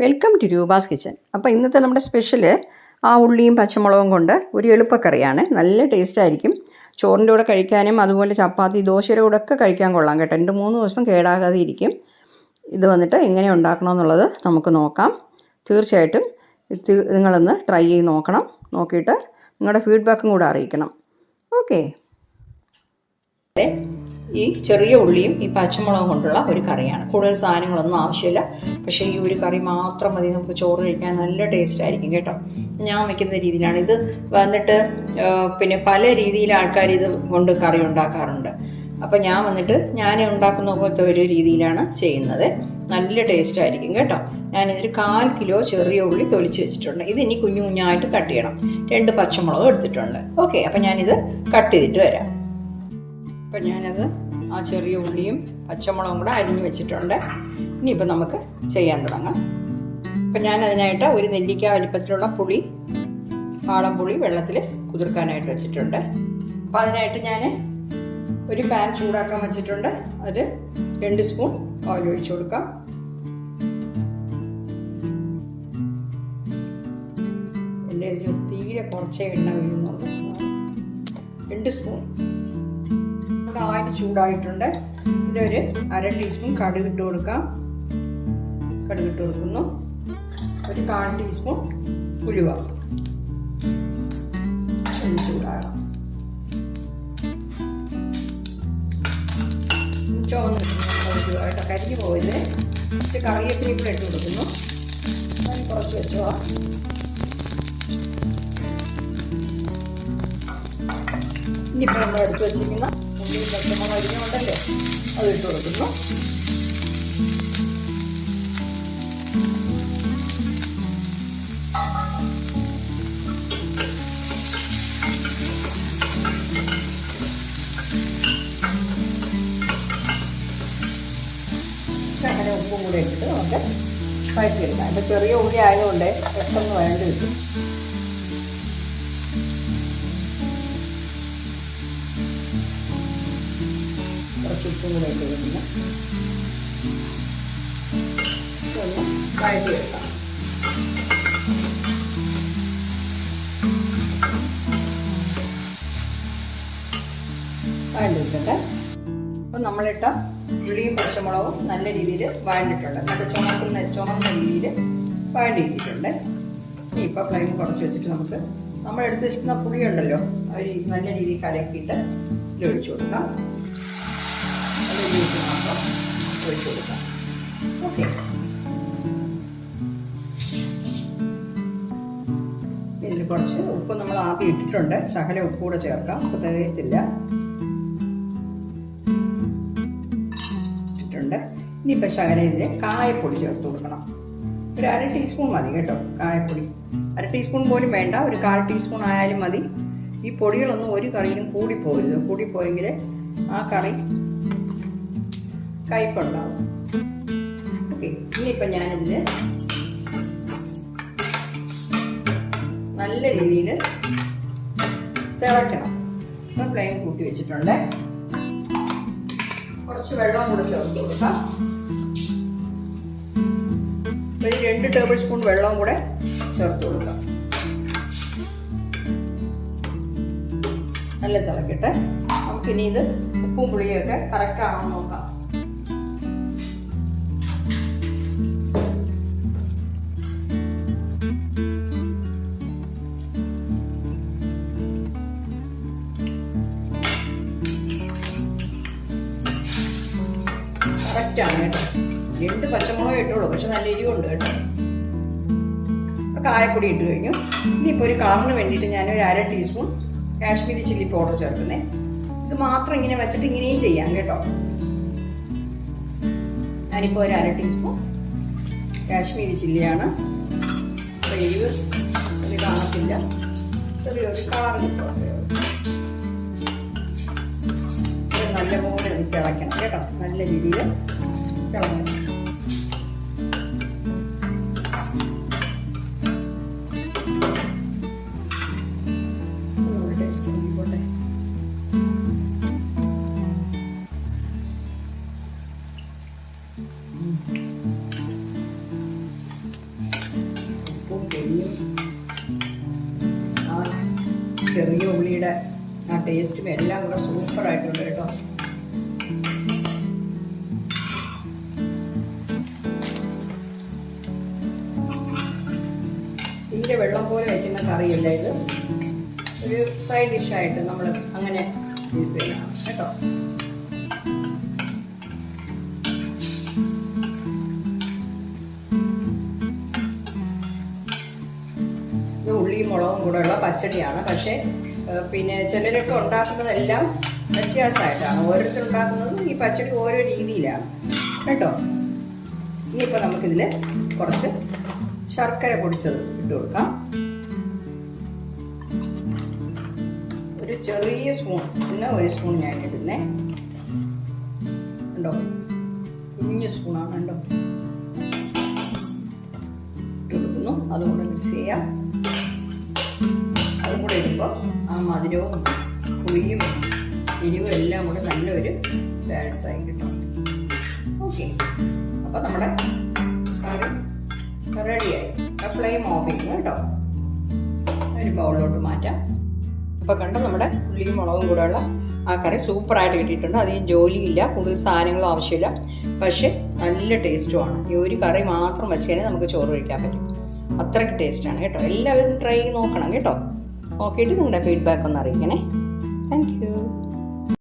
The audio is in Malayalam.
Welcome to Roopa's kitchen. അപ്പോൾ ഇന്നത്തെ നമ്മുടെ സ്പെഷ്യൽ ഉള്ളിയും പച്ചമുളകും കൊണ്ട് ഒരു എളുപ്പക്കറിയാണ്. നല്ല ടേസ്റ്റായിരിക്കും. ചോറിൻ്റെ കൂടെ കഴിക്കാനും അതുപോലെ ചപ്പാത്തി ദോശയുടെ കൂടെ ഒക്കെ കഴിക്കാൻ കൊള്ളാം കേട്ടോ. 2-3 ദിവസം കേടാകാതെ ഇരിക്കും. ഇത് വന്നിട്ട് എങ്ങനെ ഉണ്ടാക്കണമെന്നുള്ളത് നമുക്ക് നോക്കാം. തീർച്ചയായിട്ടും നിങ്ങളൊന്ന് ട്രൈ ചെയ്ത് നോക്കണം. നോക്കിയിട്ട് നിങ്ങളുടെ ഫീഡ്ബാക്കും കൂടെ അറിയിക്കണം. ഓക്കെ. ഈ ചെറിയ ഉള്ളിയും ഈ പച്ചമുളകും കൊണ്ടുള്ള ഒരു കറിയാണ്. കൂടുതൽ സാധനങ്ങളൊന്നും ആവശ്യമില്ല. പക്ഷേ ഈ ഒരു കറി മാത്രം മതി നമുക്ക് ചോറ് കഴിക്കാൻ. നല്ല ടേസ്റ്റ് ആയിരിക്കും കേട്ടോ. ഞാൻ വയ്ക്കുന്ന രീതിയിലാണ് ഇത് വന്നിട്ട്. പിന്നെ പല രീതിയിൽ ആൾക്കാർ ഇത് കൊണ്ട് കറി ഉണ്ടാക്കാറുണ്ട്. അപ്പം ഞാൻ ഉണ്ടാക്കുന്ന പോലത്തെ ഒരു രീതിയിലാണ് ചെയ്യുന്നത്. നല്ല ടേസ്റ്റ് ആയിരിക്കും കേട്ടോ. ഞാനിതൊരു 1/4 കിലോ ചെറിയ ഉള്ളി തൊലിച്ച് വെച്ചിട്ടുണ്ട്. ഇത് ഇനി കുഞ്ഞു കുഞ്ഞായിട്ട് കട്ട് ചെയ്യണം. 2 പച്ചമുളക് എടുത്തിട്ടുണ്ട്. ഓക്കെ. അപ്പം ഞാനിത് കട്ട് ചെയ്തിട്ട് വരാം. അപ്പം ഞാനത് ചെറിയ ഉള്ളിയും പച്ചമുളകും കൂടെ അരിഞ്ഞ് വെച്ചിട്ടുണ്ട്. ഇനിയിപ്പോൾ നമുക്ക് ചെയ്യാൻ തുടങ്ങാം. അപ്പം ഞാനതിനായിട്ട് ഒരു നെല്ലിക്ക വലിപ്പത്തിലുള്ള വാളംപുളി വെള്ളത്തിൽ കുതിർക്കാനായിട്ട് വെച്ചിട്ടുണ്ട്. അപ്പം അതിനായിട്ട് ഞാൻ ഒരു പാൻ ചൂടാക്കാൻ വെച്ചിട്ടുണ്ട്. അതിൽ 2 സ്പൂൺ ഓയിൽ ഒഴിച്ചു കൊടുക്കാം. എൻ്റെ ഇതിൽ തീരെ കുറച്ചേ എണ്ണ വീഴുന്നുള്ളൂ. 2 സ്പൂൺ ഓയിൽ ചൂടായിട്ടുണ്ട്. ഇതിലൊരു 1/2 ടീസ്പൂൺ കടുക് ഇട്ട് കൊടുക്കാം. കടുക് കൊടുക്കുന്നു. ഒരു 1/4 ടീസ്പൂൺ ഉലുവ ചൂടാകാം. ചുവന്നിട്ട് കരിഞ്ഞു പോയത് കുറച്ച് കറിവേപ്പില കൂടെ ഇട്ട് കൊടുക്കുന്നു. അതിന് കുറച്ച് വെച്ചോ. ഇനിയിപ്പോൾ നമ്മൾ എടുത്ത് വെച്ചിരിക്കുന്ന ഉള്ളിയും പച്ചമുളക് അരിഞ്ഞുകൊണ്ടല്ലേ അത് ഇട്ട് കൊടുക്കുന്നു. അങ്ങനെ ഉപ്പും കൂടെ ഇട്ടിട്ട് നമുക്ക് വഴറ്റിയെടുക്കാം. ഇപ്പം ചെറിയ ഉള്ളി ആയതുകൊണ്ട് പെട്ടെന്ന് വഴണ്ട് കിട്ടും. കുറച്ച് ഉപ്പും കൂടെ ഇട്ട് കൊടുക്കുന്നു. ഒന്ന് വഴറ്റിയെടുക്കാം. വഴണ്ടിട്ടുണ്ട്. അപ്പം നമ്മളിട്ട ഉള്ളിയും പച്ചമുളകും നല്ല രീതിയിൽ വഴണ്ടിട്ടുണ്ട്. നല്ല ചുമന്ന രീതിയിൽ വഴണ്ടിയിട്ടുണ്ട്. ഇനി ഇപ്പോൾ ഫ്ലെയിം കുറച്ച് വെച്ചിട്ട് നമ്മൾ എടുത്ത് വെച്ചിരുന്ന പുളിയുണ്ടല്ലോ അത് നല്ല രീതിയിൽ കലക്കിയിട്ട് ഇതിൽ ഒഴിച്ചു കൊടുക്കാം. നല്ല രീതിയിൽ മാത്രം ഒഴിച്ചു കൊടുക്കാം. ഓക്കെ. ഇതിൽ കുറച്ച് ഉപ്പ് നമ്മൾ ആദ്യം ഇട്ടിട്ടുണ്ട്. ശകലം ഉപ്പ് കൂടെ ചേർക്കാം. ഉപ്പ് തികയത്തില്ല. ഇനിയിപ്പോൾ ശകലം ഇതിൽ കായപ്പൊടി ചേർത്ത് കൊടുക്കണം. ഒരു 1/2 ടീസ്പൂൺ മതി കേട്ടോ കായപ്പൊടി. 1/2 ടീസ്പൂൺ പോലും വേണ്ട. ഒരു 1/4 ടീസ്പൂൺ ആയാലും മതി. ഈ പൊടികളൊന്നും ഒരു കറിയിലും കൂടിപ്പോകരുത്. കൂടിപ്പോയെങ്കിൽ ആ കറി കയ്പുണ്ടാവും. ഓക്കെ. ഇനിയിപ്പോൾ ഞാനിതിൽ നല്ല രീതിയിൽ തിളയ്ക്കണം. അപ്പം ഫ്ലെയിം കൂട്ടി വെച്ചിട്ടുണ്ട്. കുറച്ച് വെള്ളം കൂടെ ചേർത്ത് കൊടുക്കാം. ഒരു 2 ടേബിൾ സ്പൂൺ വെള്ളവും കൂടെ ചേർത്ത് കൊടുക്കാം. നല്ല തിളക്കട്ടെ. നമുക്കിനി ഇത് ഉപ്പും പുളിയൊക്കെ കറക്റ്റ് ആണോ നോക്കാം. കറക്റ്റാണ് കേട്ടോ. 2 പച്ചമുളക് ഇട്ടുള്ളൂ, പക്ഷെ നല്ല എരിവുണ്ട് കേട്ടോ. കായപ്പൊടി ഇട്ട് കഴിഞ്ഞു. ഇനിയിപ്പോൾ ഒരു കളറിന് വേണ്ടിയിട്ട് ഞാനൊരു 1/2 ടീസ്പൂൺ കാശ്മീരി ചില്ലി പൗഡർ ചേർക്കുന്നേ. ഇത് മാത്രം ഇങ്ങനെ വെച്ചിട്ട് ഇങ്ങനെയും ചെയ്യാം കേട്ടോ. ഞാനിപ്പോൾ ഒരു 1/2 ടീസ്പൂൺ കാശ്മീരി ചില്ലിയാണ്. അപ്പോൾ എരിവ് ഇത് കാണത്തില്ല. ചെറിയൊരു കളർ കിട്ടും. നല്ലപോലെ തിളയ്ക്കണം കേട്ടോ. നല്ല രീതിയിൽ തിളങ്ങണം. ചെറിയ ഉള്ളിയുടെ ആ ടേസ്റ്റും എല്ലാം കൂടെ സൂപ്പറായിട്ടുണ്ട് കേട്ടോ. തീരെ വെള്ളം പോലെ വയ്ക്കുന്ന കറിയല്ല ഇത്. ഒരു സൈഡ് ഡിഷായിട്ട് നമ്മൾ അങ്ങനെ യൂസ് ചെയ്യണം കേട്ടോ. ഇത് ഉള്ളിയും മുളകും കൂടെയുള്ള പച്ചടിയാണ്. പക്ഷേ പിന്നെ ചിലരൊക്കെ ഉണ്ടാക്കുന്നതെല്ലാം വ്യത്യാസമായിട്ടാണ്. ഓരോരുത്തർ ഉണ്ടാക്കുന്നതും ഈ പച്ചടി ഓരോ രീതിയിലാണ് കേട്ടോ. ഇനിയിപ്പോൾ നമുക്കിതിൽ കുറച്ച് ശർക്കര പൊടിച്ചത് ഇട്ട് കൊടുക്കാം. ഒരു ചെറിയ സ്പൂൺ, പിന്നെ ഒരു സ്പൂൺ ഞാൻ ഇടുന്നേ ഉണ്ടോ, കുഞ്ഞു സ്പൂണാണ് ഉണ്ടോ, ഇട്ട് കൊടുക്കുന്നു. അതും കൂടെ മിക്സ് ചെയ്യാം. അതും കൂടെ ഇടുമ്പോൾ ആ മധുരവും പുളിയും എരിവും എല്ലാം കൂടെ നല്ലൊരു ബാലൻസ് ആയി കിട്ടും. ഓക്കെ, അപ്പോൾ നമ്മുടെ കറി റെഡിയായി. ഫ്ലെയിം ഓഫ് ചെയ്യുന്നു കേട്ടോ. ഒരു ബൗളിലോട്ട് മാറ്റാം. അപ്പോൾ കണ്ടോ, നമ്മുടെ ഉള്ളിയും മുളകും കൂടെയുള്ള ആ കറി സൂപ്പറായിട്ട് കിട്ടിയിട്ടുണ്ട്. അധികം ജോലിയില്ല, കൂടുതൽ സാധനങ്ങളും ആവശ്യമില്ല, പക്ഷേ നല്ല ടേസ്റ്റുമാണ്. ഈ ഒരു കറി മാത്രം വെച്ച് കഴിഞ്ഞാൽ നമുക്ക് ചോറ് കഴിക്കാൻ പറ്റും. അത്രയ്ക്ക് ടേസ്റ്റാണ് കേട്ടോ. എല്ലാവരും ട്രൈ ചെയ്ത് നോക്കണം കേട്ടോ. നോക്കിയിട്ട് നിങ്ങളുടെ ഫീഡ്ബാക്ക് ഒന്ന് അറിയിക്കണേ. Thank you.